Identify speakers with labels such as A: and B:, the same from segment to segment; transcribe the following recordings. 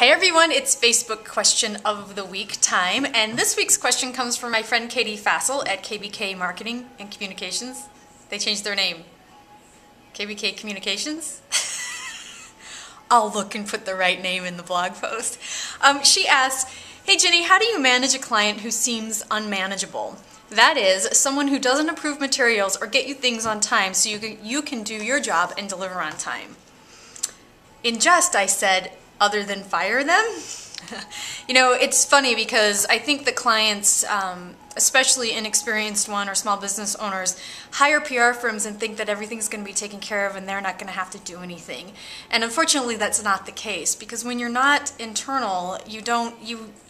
A: Hey everyone, it's Facebook question of the week time, and this week's question comes from my friend Katie Fassel at KBK Marketing and Communications. They changed their name. KBK Communications? I'll look and put the right name in the blog post. She asks, hey Jenny, how do you manage a client who seems unmanageable? That is, someone who doesn't approve materials or get you things on time so you can do your job and deliver on time. In jest, I said, other than fire them? You know, it's funny because I think the clients, especially inexperienced one or small business owners, hire PR firms and think that everything's going to be taken care of and they're not going to have to do anything. And unfortunately, that's not the case, because when you're not internal, you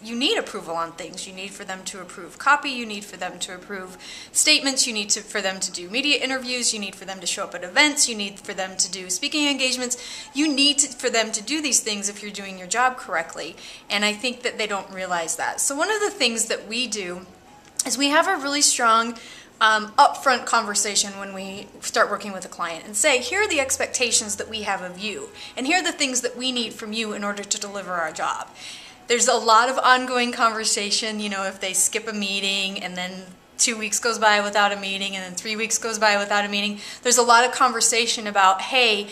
A: need approval on things. You need for them to approve copy, you need for them to approve statements, you need for them to do media interviews, you need for them to show up at events, you need for them to do speaking engagements. You need for them to do these things if you're doing your job correctly. And I think that they don't realize that. So one of the things that we do is we have a really strong upfront conversation when we start working with a client and say, here are the expectations that we have of you, and here are the things that we need from you in order to deliver our job. There's a lot of ongoing conversation, you know, if they skip a meeting and then 2 weeks goes by without a meeting and then 3 weeks goes by without a meeting. There's a lot of conversation about, hey,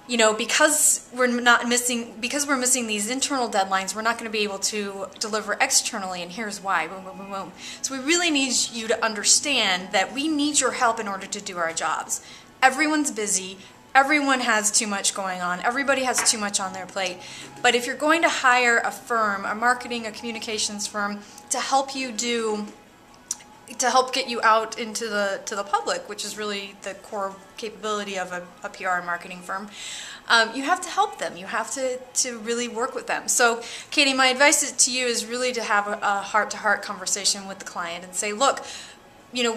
A: you know, because we're missing these internal deadlines, we're not going to be able to deliver externally, and here's why. Boom, boom, boom, boom. So we really need you to understand that we need your help in order to do our jobs. Everyone's busy. Everyone has too much going on. Everybody has too much on their plate. But if you're going to hire a firm, a marketing, a communications firm, to help you get you out into the public, which is really the core capability of a PR and marketing firm, you have to help them. You have to really work with them. So, Katie, my advice to you is really to have a heart-to-heart conversation with the client and say, look, you know,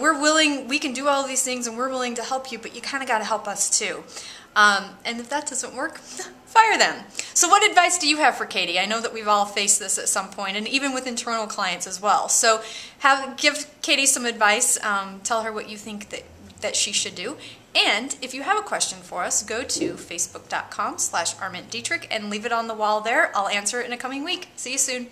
A: we can do all of these things and we're willing to help you, but you kind of got to help us too. And if that doesn't work, fire them. So what advice do you have for Katie? I know that we've all faced this at some point, and even with internal clients as well. So give Katie some advice. Tell her what you think that she should do. And if you have a question for us, go to facebook.com/armintdietrich and leave it on the wall there. I'll answer it in a coming week. See you soon.